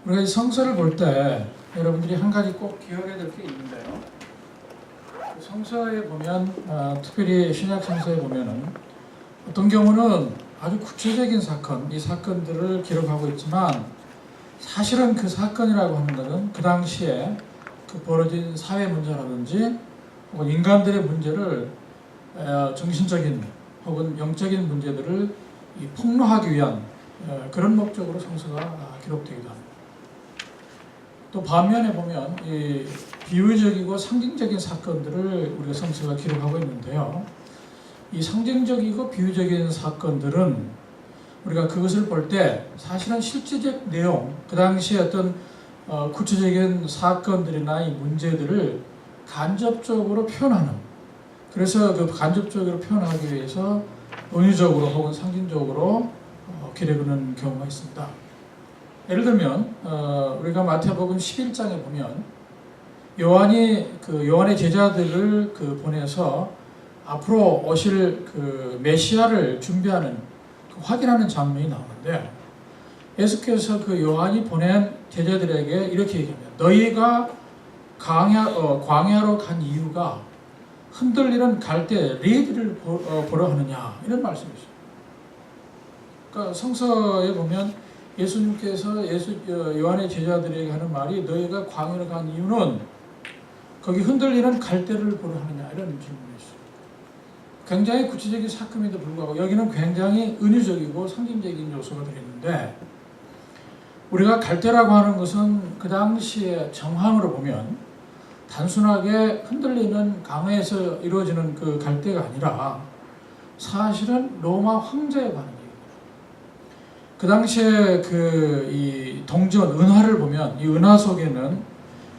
우리가 이 성서를 볼 때 여러분들이 한 가지 꼭 기억해야 될 게 있는데요. 성서에 보면 특별히 신약 성서에 보면은 어떤 경우는 아주 구체적인 사건, 이 사건들을 기록하고 있지만 사실은 그 사건이라고 하는 것은 그 당시에 그 벌어진 사회 문제라든지 혹은 인간들의 문제를 정신적인 혹은 영적인 문제들을 폭로하기 위한 그런 목적으로 성서가 기록되기도 합니다. 또 반면에 보면 이 비유적이고 상징적인 사건들을 우리가 성서가 기록하고 있는데요. 이 상징적이고 비유적인 사건들은 우리가 그것을 볼 때 사실은 실제적 내용, 그 당시에 어떤 구체적인 사건들이나 이 문제들을 간접적으로 표현하는, 그래서 그 간접적으로 표현하기 위해서 은유적으로 혹은 상징적으로 기록하는 경우가 있습니다. 예를 들면 우리가 마태복음 11장에 보면 요한이 요한의 제자들을 보내서 앞으로 오실 메시아를 준비하는 확인하는 장면이 나오는데, 예수께서 요한이 보낸 제자들에게 이렇게 얘기합니다. 너희가 광야로 간 이유가 흔들리는 갈대 레이디를 보러 하느냐, 이런 말씀이죠. 그러니까 성서에 보면 예수님께서 요한의 제자들에게 하는 말이 너희가 광야로 간 이유는 거기 흔들리는 갈대를 보러 하느냐, 이런 질문이었어요. 굉장히 구체적인 사건임에도 불구하고 여기는 굉장히 은유적이고 상징적인 요소가 들어있는데, 우리가 갈대라고 하는 것은 그 당시의 정황으로 보면 단순하게 흔들리는 강에서 이루어지는 그 갈대가 아니라 사실은 로마 황제에 관한 얘기입니다. 그 당시에 이 동전 은하를 보면 이 은하 속에는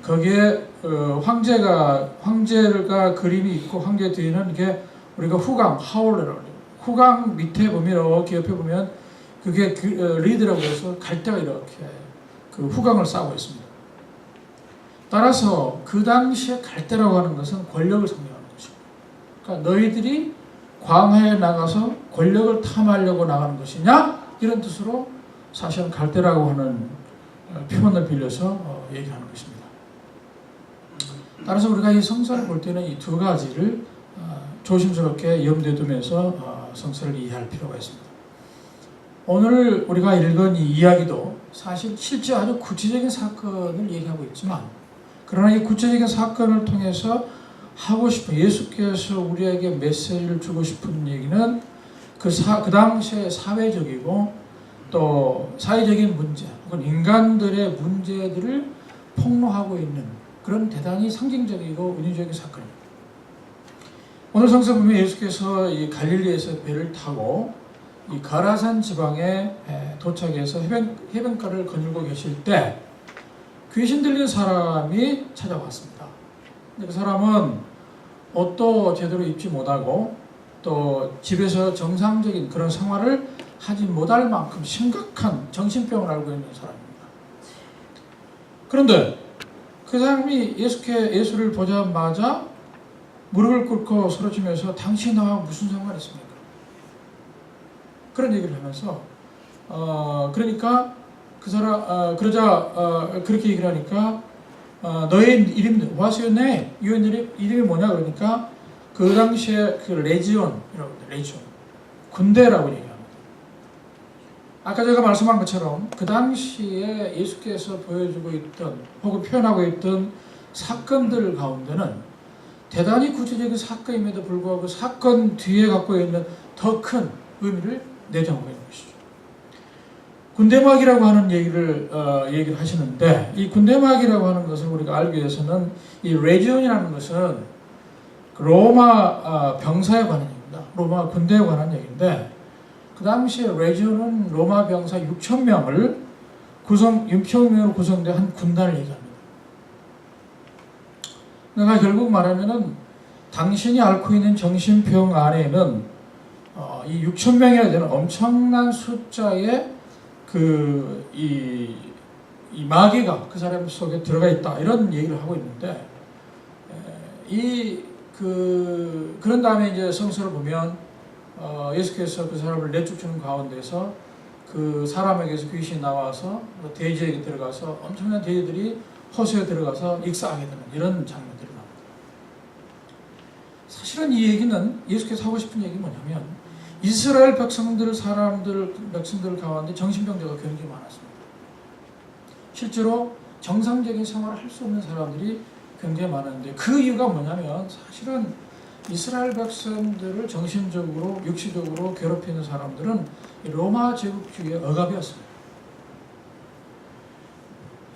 거기에 황제가 그림이 있고 황제 뒤에는 이게 우리가 후광, 하울레라고 해요. 후광 밑에 보면 이렇게 옆에 보면 그게 리드라고 해서 갈대가 이렇게 후광을 쌓고 있습니다. 따라서 그 당시에 갈대라고 하는 것은 권력을 상징하는 것입니다. 그러니까 너희들이 광야에 나가서 권력을 탐하려고 나가는 것이냐, 이런 뜻으로 사실은 갈대라고 하는 표현을 빌려서 얘기하는 것입니다. 따라서 우리가 이 성서를 볼 때는 이 두 가지를 조심스럽게 염두에 두면서 성서를 이해할 필요가 있습니다. 오늘 우리가 읽은 이 이야기도 사실 실제 아주 구체적인 사건을 얘기하고 있지만, 그러나 이 구체적인 사건을 통해서 하고 싶은, 예수께서 우리에게 메시지를 주고 싶은 얘기는 그 당시의 사회적이고 또 사회적인 문제 혹은 인간들의 문제들을 폭로하고 있는 그런 대단히 상징적이고 은유적인 사건입니다. 오늘 성서 보면 예수께서 이 갈릴리에서 배를 타고 이 가라산 지방에 도착해서 해변가를 거닐고 계실 때 귀신 들린 사람이 찾아왔습니다. 그 사람은 옷도 제대로 입지 못하고 또 집에서 정상적인 그런 생활을 하지 못할 만큼 심각한 정신병을 앓고 있는 사람입니다. 그런데 그 사람이 예수를 보자마자 무릎을 꿇고 쓰러지면서 당신이 나와 무슨 상관이 있습니까? 그런 얘기를 하면서 그러니까 그 사람 그렇게 얘기를 하니까 너의 이름 What's your name? 이름이 뭐냐 그러니까 그 당시에 레지온이라고 합니다. 레지온, 군대라고 얘기합니다. 아까 제가 말씀한 것처럼 그 당시에 예수께서 보여주고 있던 혹은 표현하고 있던 사건들 가운데는 대단히 구체적인 사건임에도 불구하고 그 사건 뒤에 갖고 있는 더 큰 의미를 내정하고 있는 것이죠. 군대막이라고 하는 얘기를 하시는데, 이 군대막이라고 하는 것을 우리가 알기 위해서는 이 레지온이라는 것은 로마 병사에 관한 얘기입니다. 로마 군대에 관한 얘기인데, 그 당시에 레지온은 로마 병사 6,000명으로 구성된 한 군단을 얘기합니다. 그러니까 결국 말하면은 당신이 앓고 있는 정신병 안에는 이 6,000명이나 되는 엄청난 숫자의 이 마귀가 그 사람 속에 들어가 있다, 이런 얘기를 하고 있는데, 그런 다음에 이제 성서를 보면 예수께서 그 사람을 내쫓는 가운데서 그 사람에게서 귀신이 나와서 돼지에게 들어가서 엄청난 돼지들이 호수에 들어가서 익사하게 되는 이런 장면들이 나옵니다. 사실은 이 얘기는 예수께서 하고 싶은 얘기는 뭐냐면 이스라엘 백성들 가운데 정신병자가 굉장히 많았습니다. 실제로 정상적인 생활을 할 수 없는 사람들이 굉장히 많았는데 그 이유가 뭐냐면 사실은 이스라엘 백성들을 정신적으로 육시적으로 괴롭히는 사람들은 로마 제국주의의 억압이었습니다.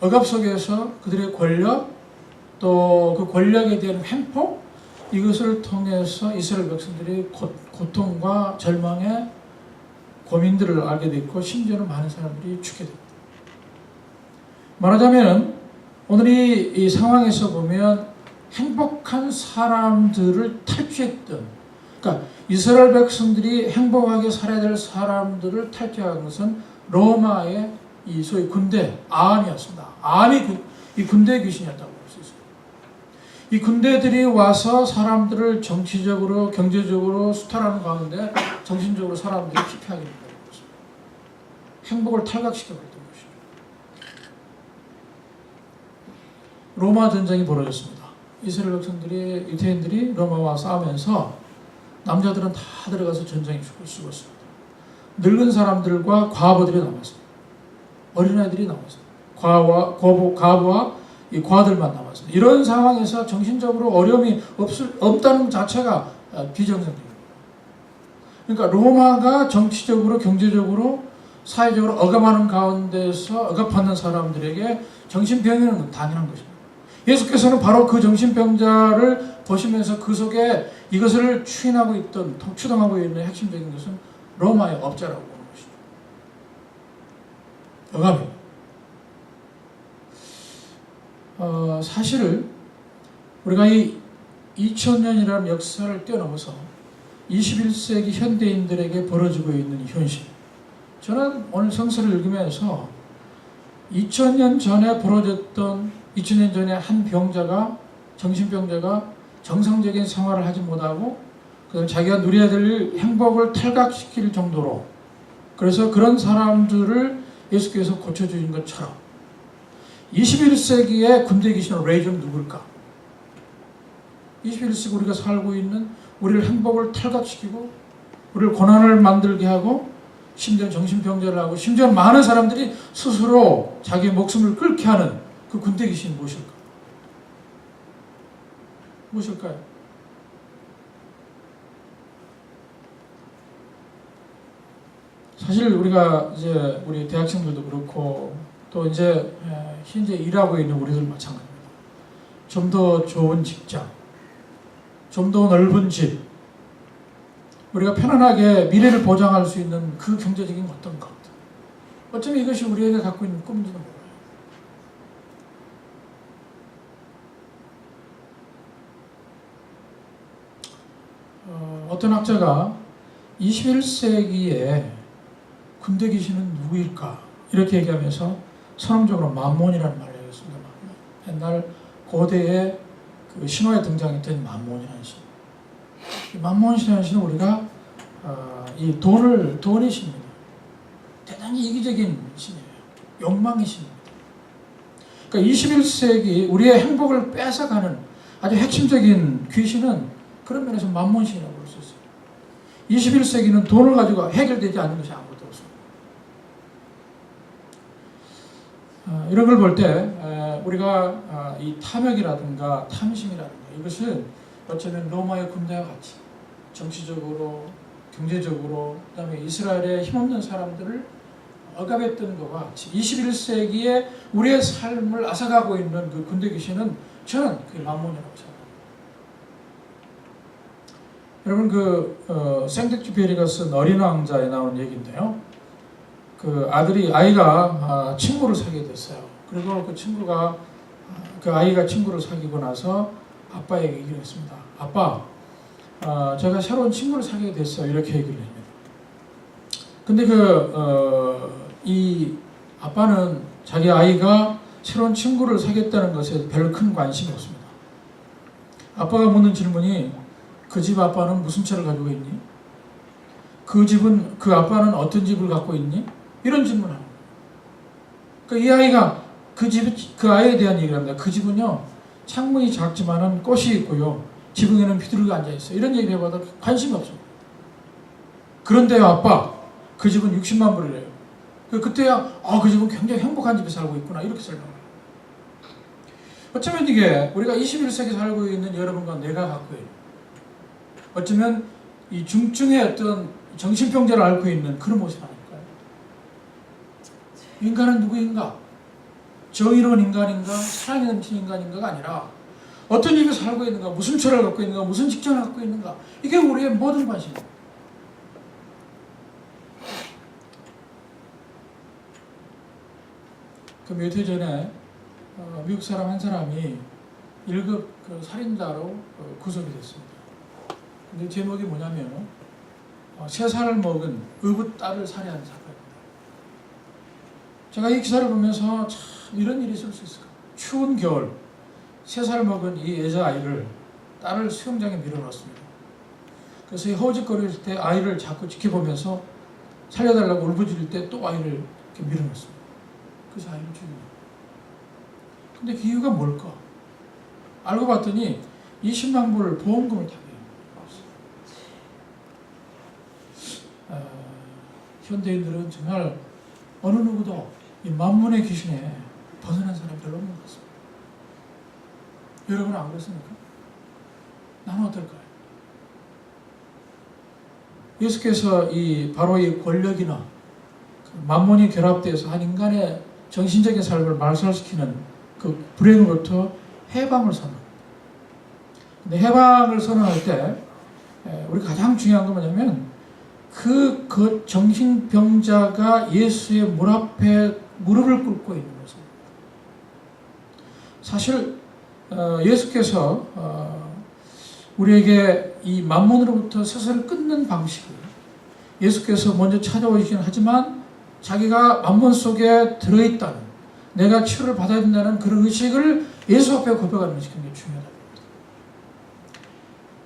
억압 속에서 그들의 권력 또 그 권력에 대한 횡포 이것을 통해서 이스라엘 백성들이 고통과 절망의 고민들을 알게 됐고 심지어는 많은 사람들이 죽게 됩니다. 말하자면 오늘 이 상황에서 보면 행복한 사람들을 탈취했던, 그러니까 이스라엘 백성들이 행복하게 살아야 될 사람들을 탈취한 것은 로마의 이 소위 군대 암이었습니다. 암이 이 군대 귀신이었다고 볼 수 있습니다. 이 군대들이 와서 사람들을 정치적으로 경제적으로 수탈하는 가운데 정신적으로 사람들이 피폐하게 된다는 것입니다. 행복을 탈각시켜버렸던 것이죠. 로마 전쟁이 벌어졌습니다. 이스라엘 백성들이 유대인들이 로마와 싸우면서 남자들은 다 들어가서 전쟁에 죽었습니다. 늙은 사람들과 과부들이 남았습니다. 어린아이들이 남았습니다. 과부와 이 과들만 남았습니다. 이런 상황에서 정신적으로 어려움이 없다는 자체가 비정상적입니다. 그러니까 로마가 정치적으로 경제적으로 사회적으로 억압하는 가운데서 억압하는 사람들에게 정신병이라는 건 당연한 것입니다. 예수께서는 바로 그 정신병자를 보시면서 그 속에 이것을 추동하고 있는 핵심적인 것은 로마의 업자라고 보는 것이죠. 억압입니다. 사실 우리가 이 2000년이라는 역사를 뛰어넘어서 21세기 현대인들에게 벌어지고 있는 현실, 저는 오늘 성서를 읽으면서 2000년 전에 벌어졌던 2000년 전에 한 병자가 정신병자가 정상적인 생활을 하지 못하고 자기가 누려야 될 행복을 탈각시킬 정도로, 그래서 그런 사람들을 예수께서 고쳐주신 것처럼 21세기의 군대 귀신은 레이저는 누굴까? 21세기 우리가 살고 있는 우리를 행복을 탈각시키고 우리를 고난을 만들게 하고 심지어 정신병자를 하고 심지어 많은 사람들이 스스로 자기의 목숨을 끊게 하는 그 군대 귀신이 무엇일까? 무엇일까요? 사실 우리가 이제 우리 대학생들도 그렇고 또 이제 현재 일하고 있는 우리들 마찬가지입니다. 좀 더 좋은 직장, 좀 더 넓은 집, 우리가 편안하게 미래를 보장할 수 있는 그 경제적인 어떤 것, 어쩌면 이것이 우리에게 갖고 있는 꿈인지도 몰라요. 어떤 학자가 21세기에 군대 귀신은 누구일까? 이렇게 얘기하면서 선언적으로 만몬이라는 말을 했습니다. 옛날 고대의 그 신화에 등장했던 만몬이라는 신. 이 만몬이라는 신은 우리가 이 돈의 신입니다. 대단히 이기적인 신이에요. 욕망의 신입니다. 그러니까 21세기 우리의 행복을 뺏어가는 아주 핵심적인 귀신은 그런 면에서 만몬신이라고 볼 수 있어요. 21세기는 돈을 가지고 해결되지 않는 것이 아무것도 없습니다. 이런 걸 볼 때 우리가 이 탐욕이라든가 탐심이라든가 이것은 어쩌면 로마의 군대와 같이 정치적으로 경제적으로 그다음에 이스라엘의 힘없는 사람들을 억압했던 것과 같이 21세기에 우리의 삶을 앗아가고 있는 그 군대 귀신은 저는 그게 만몬이라고 생각합니다. 여러분 그 생텍쥐페리가 쓴 어린 왕자에 나온 얘기인데요. 그 아이가 친구를 사귀게 됐어요. 그리고 그 아이가 친구를 사귀고 나서 아빠에게 얘기를 했습니다. 아빠, 제가 새로운 친구를 사귀게 됐어요. 이렇게 얘기를 합니다. 근데 이 아빠는 자기 아이가 새로운 친구를 사귀었다는 것에 별로 큰 관심이 없습니다. 아빠가 묻는 질문이 그 집 아빠는 무슨 차를 가지고 있니? 그 아빠는 어떤 집을 갖고 있니? 이런 질문을 합니다. 그러니까 이 아이가 그 아이에 대한 얘기를 합니다. 그 집은요, 창문이 작지만은 꽃이 있고요, 지붕에는 비둘기가 앉아있어요. 이런 얘기를 해봐도 관심이 없어요. 그런데요, 아빠, 그 집은 60만 불이래요. 그때야, 그 집은 굉장히 행복한 집에 살고 있구나. 이렇게 설명해요. 어쩌면 이게 우리가 21세기 살고 있는 여러분과 내가 갖고 있는, 어쩌면 이 중증의 어떤 정신병자를 앓고 있는 그런 모습 아닐까요? 인간은 누구인가? 정의로운 인간인가? 사랑이 넘치는 인간인가가 아니라 어떤 집에 살고 있는가? 무슨 철을 갖고 있는가? 무슨 직장을 갖고 있는가? 이게 우리의 모든 관심입니다. 그 몇 해 전에 미국 사람 한 사람이 1급 살인자로 구속이 됐습니다. 근데 제목이 뭐냐면 3살을 먹은 의붓 딸을 살해한 사건입니다. 제가 이 기사를 보면서 참 이런 일이 있을 수 있을까? 추운 겨울 3살 먹은 이 여자아이를, 딸을 수영장에 밀어넣었습니다. 그래서 이 허우적거릴 때 아이를 자꾸 지켜보면서 살려달라고 울부짖을 때 또 아이를 이렇게 밀어넣습니다. 그래서 아이를 죽입니다. 근데 그 이유가 뭘까? 알고 봤더니 20만 불 보험금을 타게 합니다. 현대인들은 정말 어느 누구도 이 만문의 귀신에 벗어난 사람이 별로 없는 것 같습니다. 여러분은 안 그렇습니까? 나는 어떨까요? 예수께서 바로 이 권력이나 만문이 결합돼서 한 인간의 정신적인 삶을 말살시키는 그 불행으로부터 해방을 선언합니다. 근데 해방을 선언할 때 우리가 가장 중요한 건 뭐냐면 그 정신병자가 예수의 문 앞에 무릎을 꿇고 있는 것입니다. 사실 예수께서 우리에게 이 만문으로부터 스스로 끊는 방식을, 예수께서 먼저 찾아오시긴 하지만 자기가 만문 속에 들어있다는, 내가 치료를 받아야 된다는 그런 의식을 예수 앞에 고백하는 것이 굉장히 중요하다.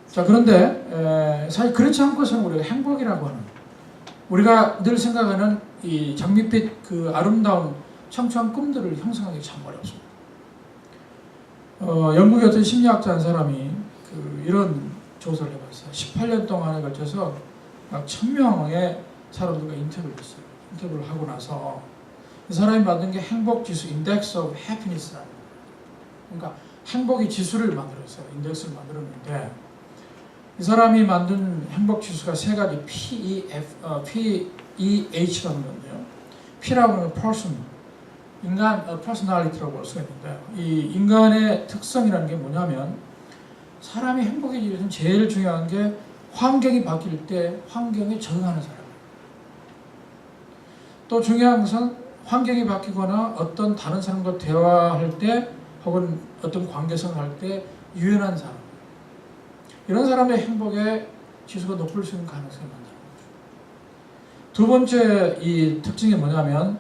자, 그런데 사실 그렇지 않고서는 우리가 행복이라고 하는, 우리가 늘 생각하는 이 장밋빛 그 아름다운 청초한 꿈들을 형성하기 참 어렵습니다. 영국의 어떤 심리학자 한 사람이 이런 조사를 해봤어요. 18년 동안에 걸쳐서 약 1000명의 사람들과 인터뷰를 했어요. 인터뷰를 하고 나서 이 사람이 만든 게 행복지수, 인덱스 오브 해피니스라는 거예요. 그러니까 행복의 지수를 만들었어요. 인덱스를 만들었는데 이 사람이 만든 행복지수가 3가지 PEH라는 건데요. P라고 하는 person, 인간 personality라고 볼 수가 있는데, 이 인간의 특성이라는 게 뭐냐면 사람이 행복해지기 위해서는 제일 중요한 게 환경이 바뀔 때 환경에 적응하는 사람이에요. 또 중요한 것은 환경이 바뀌거나 어떤 다른 사람과 대화할 때 혹은 어떤 관계성을 할 때 유연한 사람, 이런 사람의 행복의 지수가 높을 수 있는 가능성이 많다는 거죠. 두 번째 이 특징이 뭐냐면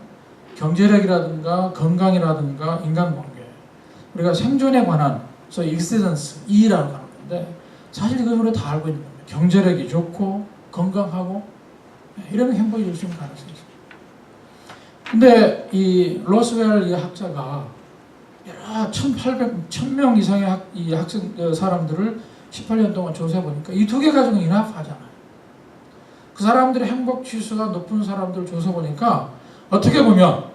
경제력이라든가 건강이라든가 인간관계, 우리가 생존에 관한 소위 existence, E라고 하는 건데 사실 이건 우리가 다 알고 있는 겁니다. 경제력이 좋고 건강하고 이런 행복이 줄 수 있는 가능성이 있습니다. 근데 이 로스웰 이 학자가 여러 1000명 이상의 이 학생 사람들을 18년 동안 조사해 보니까 이 2개 가지고는 인합하잖아요. 그 사람들의 행복 지수가 높은 사람들 조사 보니까 어떻게 보면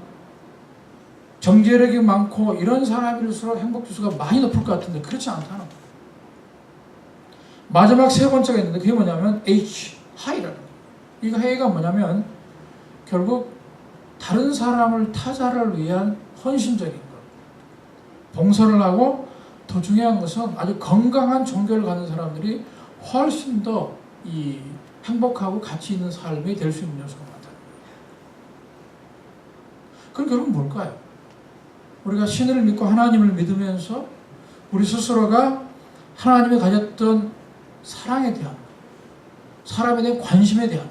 경제력이 많고 이런 사람일수록 행복 지수가 많이 높을 것 같은데 그렇지 않다는 거예요. 마지막 3번째가 있는데 그게 뭐냐면 H, 하이라는 거예요. 이 하이가 뭐냐면 결국 다른 사람을, 타자를 위한 헌신적인 것, 봉사를 하고, 더 중요한 것은 아주 건강한 종교를 갖는 사람들이 훨씬 더 이 행복하고 가치 있는 삶이 될 수 있는 요소가 많다. 그럼 결국은 뭘까요? 우리가 신을 믿고 하나님을 믿으면서 우리 스스로가 하나님이 가졌던 사랑에 대한, 사람에 대한 관심에 대한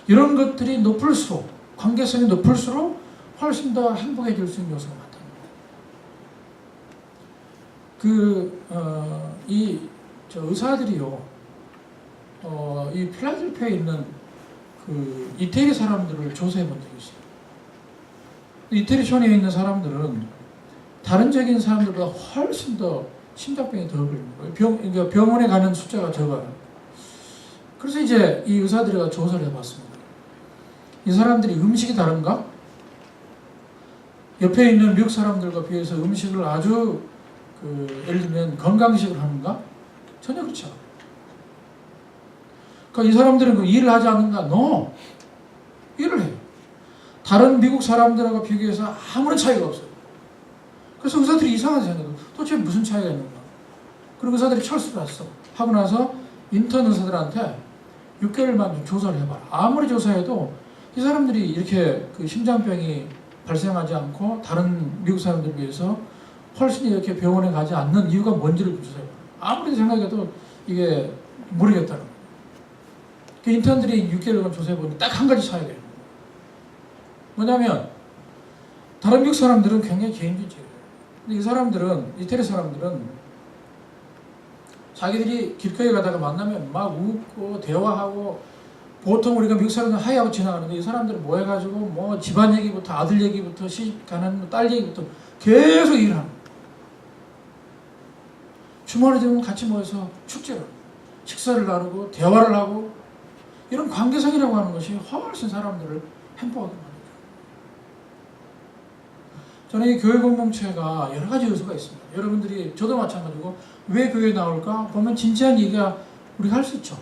이런 것들이 높을수록, 관계성이 높을수록 훨씬 더 행복해질 수 있는 요소가 많다는 거예요. 의사들이요, 이 필라델피아에 있는 그 이태리 사람들을 조사해 본 적이 있어요. 이태리 촌에 있는 사람들은 다른적인 사람들보다 훨씬 더 심장병이 더 걸리는 거예요. 그러니까 병원에 가는 숫자가 적어요. 그래서 이제 이 의사들이 조사를 해봤습니다. 이 사람들이 음식이 다른가? 옆에 있는 미국 사람들과 비해서 음식을 아주 예를 들면 건강식을 하는가? 전혀 그렇죠. 그러니까 이 사람들은 일을 하지 않는가? No. 일을 해요. 다른 미국 사람들하고 비교해서 아무런 차이가 없어요. 그래서 의사들이 이상하게 생각해요. 도대체 무슨 차이가 있는가? 그리고 의사들이 철수를 했어. 하고 나서 인턴 의사들한테 6개월만 좀 조사를 해봐라. 아무리 조사해도 이 사람들이 이렇게 심장병이 발생하지 않고 다른 미국 사람들에 비해서 훨씬 이렇게 병원에 가지 않는 이유가 뭔지를 조사해봐라. 아무리 생각해도 이게 모르겠다는 거예요. 그 인턴들이 6개월간 조사해보니 딱 한 가지 차이가 있는 거예요. 뭐냐면 다른 미국 사람들은 굉장히 개인주의예요. 근데 이 사람들은, 이태리 사람들은 자기들이 길거리 가다가 만나면 막 웃고 대화하고, 보통 우리가 미국 사람들 하이하고 지나가는데 이 사람들은 뭐 해가지고 뭐 집안 얘기부터 아들 얘기부터 시집 가는 딸 얘기부터 계속 일을 하는 거예요. 주말에 되면 같이 모여서 축제를, 식사를 나누고 대화를 하고, 이런 관계성이라고 하는 것이 훨씬 사람들을 행복하게 만들어요. 저는 이 교회 공동체가 여러 가지 요소가 있습니다. 여러분들이, 저도 마찬가지고 왜 교회에 나올까 보면 진지한 얘기가 우리가 할 수 있죠.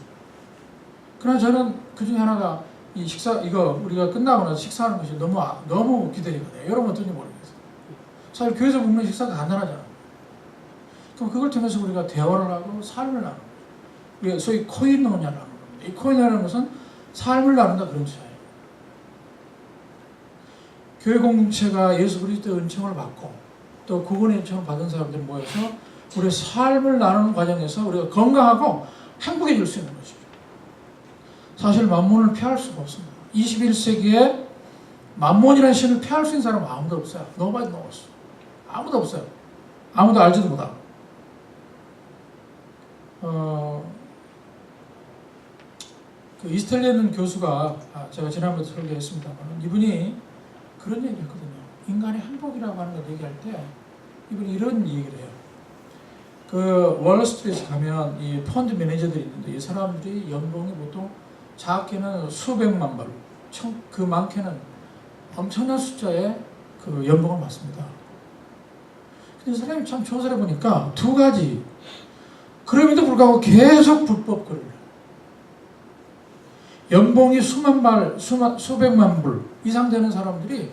그러나 저는 그 중에 하나가 이 식사, 이거 우리가 끝나고 나서 식사하는 것이 너무 기다리거든요. 여러분 어떤지 모르겠어요. 사실 교회에서 먹는 식사가 간단하잖아요. 그럼 그걸 통해서 우리가 대화를 하고 삶을 나누는 거예요. 우리가 소위 코이노냐라는 겁니다. 이 코이노냐는 것은 삶을 나눈다 그런 뜻이에요. 교회 공동체가 예수 그리스도의 은총을 받고 또 그분의 은총을 받은 사람들이 모여서 우리의 삶을 나누는 과정에서 우리가 건강하고 행복해질 수 있는 것이죠. 사실 만몬을 피할 수가 없습니다. 21세기에 만몬이라는 신을 피할 수 있는 사람은 아무도 없어요. Nobody knows. 아무도 없어요. 아무도 알지도 못하고. 그 이스텔리는 교수가, 제가 지난번에 설교했습니다만, 이분이 그런 얘기를 했거든요. 인간의 행복이라고 하는 걸 얘기할 때 이분이 이런 얘기를 해요. 그 월스트리트에 가면 이 펀드 매니저들이 있는데 이 사람들이 연봉이 보통 작게는 수백만 불, 그 많게는 엄청난 숫자의 그 연봉을 받습니다. 근데 이 사람이 참 조사를 해보니까 두 가지. 그럼에도 불구하고 계속 불법 거래를 해요. 연봉이 수백만 불 이상 되는 사람들이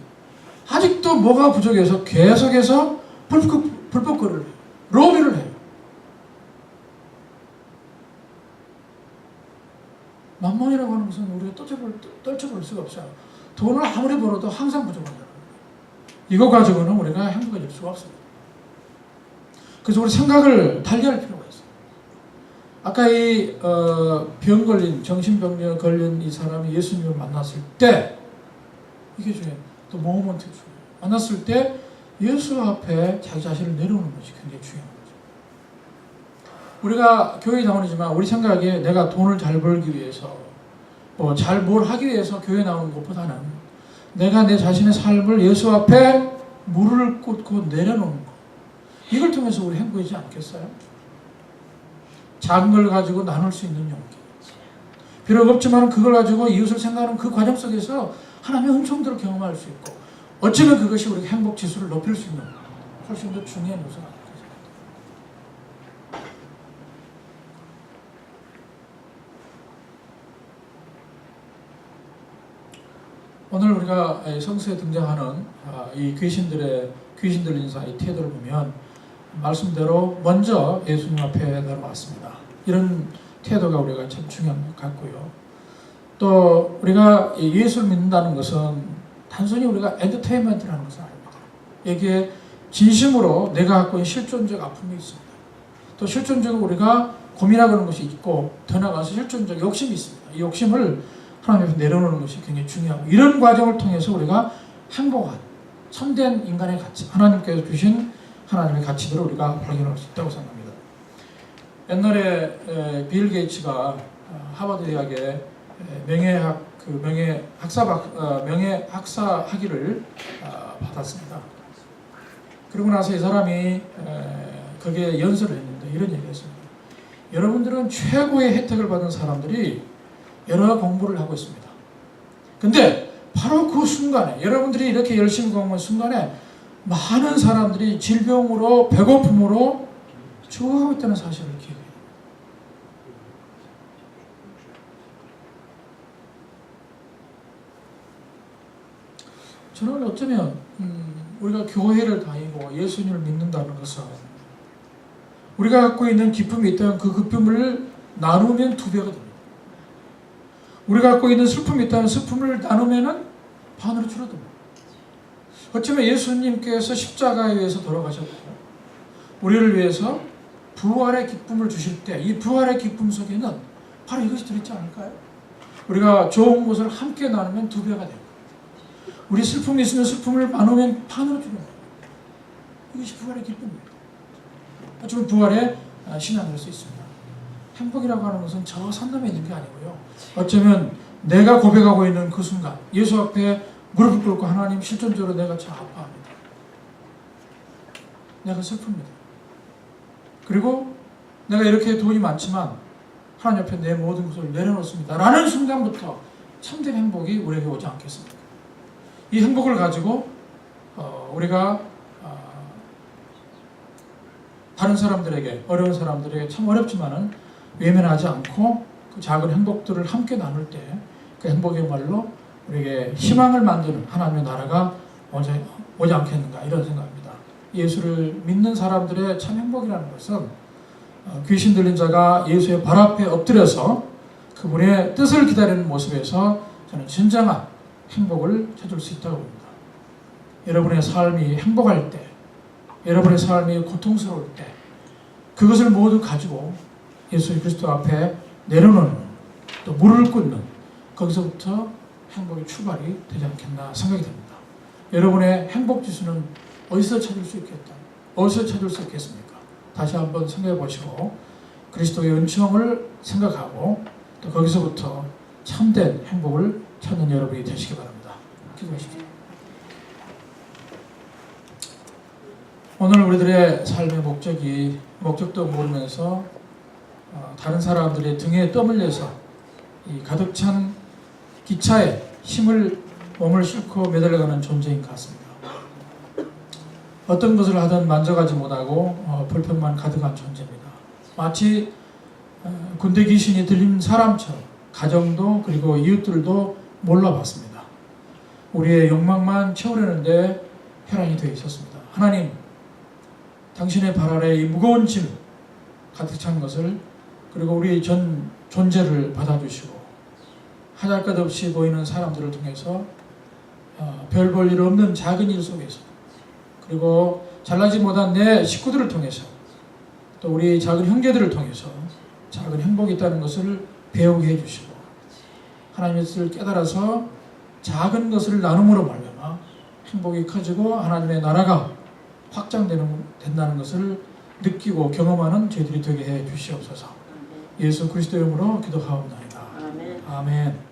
아직도 뭐가 부족해서 계속해서 불법 거래를 해요. 로비를 해요. 만mon이라고 하는 것은 우리가 떨쳐볼 수가 없어요. 돈을 아무리 벌어도 항상 부족하다는 거예요. 이거 가지고는 우리가 행복해질 수가 없습니다. 그래서 우리 생각을 달리할 필요가 있어요. 아까 이 병 걸린, 정신병에 걸린 이 사람이 예수님을 만났을 때, 이게 중요해요. 또 모먼트 중요해요. 만났을 때 예수 앞에 자기 자신을 내려오는 것이 굉장히 중요한 거죠. 우리가 교회에 나오지만 우리 생각에 내가 돈을 잘 벌기 위해서 잘 뭘 하기 위해서 교회에 나오는 것보다는 내가 내 자신의 삶을 예수 앞에 무릎을 꿇고 내려놓는 것, 이걸 통해서 우리 행복이지 않겠어요? 작은 걸 가지고 나눌 수 있는 용기, 비록 없지만 그걸 가지고 이웃을 생각하는 그 과정 속에서 하나님의 은총들을 경험할 수 있고, 어쩌면 그것이 우리 행복 지수를 높일 수 있는 훨씬 더 중요한 요소가 아닐까 생각합니다. 오늘 우리가 성서에 등장하는 이 귀신 들린 사의 태도를 보면 말씀대로 먼저 예수님 앞에 나아왔습니다. 이런 태도가 우리가 참 중요한 것 같고요. 또 우리가 예수를 믿는다는 것은 단순히 우리가 엔터테인먼트라는 것은 아닙니다. 여기에 진심으로 내가 갖고 있는 실존적 아픔이 있습니다. 또 실존적으로 우리가 고민하고 있는 것이 있고, 더 나아가서 실존적 욕심이 있습니다. 이 욕심을 하나님 앞에 내려놓는 것이 굉장히 중요하고, 이런 과정을 통해서 우리가 행복한 참된 인간의 가치, 하나님께서 주신 하나님의 가치들을 우리가 발견할 수 있다고 생각합니다. 옛날에 빌 게이츠가 하버드 대학의 명예학 그 명예 학사 학위를 받았습니다. 그러고 나서 이 사람이 거기에 연설을 했는데 이런 얘기를 했습니다. 여러분들은 최고의 혜택을 받은 사람들이 여러 공부를 하고 있습니다. 근데 바로 그 순간에 여러분들이 이렇게 열심히 공부한 순간에 많은 사람들이 질병으로 배고픔으로 죽어가고 있다는 사실을 기억해요. 저는 어쩌면 우리가 교회를 다니고 예수님을 믿는다는 것은 우리가 갖고 있는 기쁨이 있다면 그 기쁨을 나누면 2배가 됩니다. 우리가 갖고 있는 슬픔이 있다면 슬픔을 나누면 반으로 줄어듭니다. 어쩌면 예수님께서 십자가에 의해서 돌아가셨고 우리를 위해서 부활의 기쁨을 주실 때 이 부활의 기쁨 속에는 바로 이것이 들어있지 않을까요? 우리가 좋은 것을 함께 나누면 2배가 되고 우리 슬픔이 있으면 슬픔을 나누면 반으로 줄어듭니다. 이것이 부활의 기쁨입니다. 어쩌면 부활의 신앙일 수 있습니다. 행복이라고 하는 것은 저 산 넘에 있는 게 아니고요. 어쩌면 내가 고백하고 있는 그 순간 예수 앞에 무릎을 꿇고 하나님 실존적으로 내가 참 아파합니다. 내가 슬픕니다. 그리고 내가 이렇게 돈이 많지만 하나님 앞에 내 모든 것을 내려놓습니다. 라는 순간부터 참된 행복이 우리에게 오지 않겠습니까? 이 행복을 가지고 우리가 다른 사람들에게 어려운 사람들에게 참 어렵지만은 외면하지 않고 그 작은 행복들을 함께 나눌 때 그 행복이야말로 우리에게 희망을 만드는 하나님의 나라가 오지 않겠는가 이런 생각입니다. 예수를 믿는 사람들의 참 행복이라는 것은 귀신 들린 자가 예수의 발 앞에 엎드려서 그분의 뜻을 기다리는 모습에서 저는 진정한 행복을 찾을 수 있다고 봅니다. 여러분의 삶이 행복할 때, 여러분의 삶이 고통스러울 때 그것을 모두 가지고 예수 그리스도 앞에 내려놓는 또 무릎을 꿇는 거기서부터 행복의 출발이 되지 않겠나 생각이 됩니다. 여러분의 행복 지수는 어디서 찾을 수 있겠다? 어디서 찾을 수 있겠습니까? 다시 한번 생각해 보시고 그리스도의 은총을 생각하고 또 거기서부터 참된 행복을 찾는 여러분이 되시기 바랍니다. 기도하십시오. 오늘 우리들의 삶의 목적도 모르면서 다른 사람들의 등에 떠밀려서 이 가득 찬 기차에 몸을 싣고 매달려가는 존재인 것 같습니다. 어떤 것을 하든 만족하지 못하고 불평만 가득한 존재입니다. 마치 군대 귀신이 들린 사람처럼 가정도 그리고 이웃들도 몰라봤습니다. 우리의 욕망만 채우려는데 혈안이 되어 있었습니다. 하나님, 당신의 발 아래 이 무거운 짐 가득 찬 것을 그리고 우리 전 존재를 받아주시고 하잘것없이 보이는 사람들을 통해서 별 볼 일 없는 작은 일 속에서 그리고 잘나지 못한 내 식구들을 통해서 또 우리 작은 형제들을 통해서 작은 행복이 있다는 것을 배우게 해주시고 하나님의 뜻을 깨달아서 작은 것을 나눔으로 말미암아 행복이 커지고 하나님의 나라가 확장된다는 것을 느끼고 경험하는 저희들이 되게 해 주시옵소서. 예수 그리스도 이름으로 기도하옵나이다. 아멘.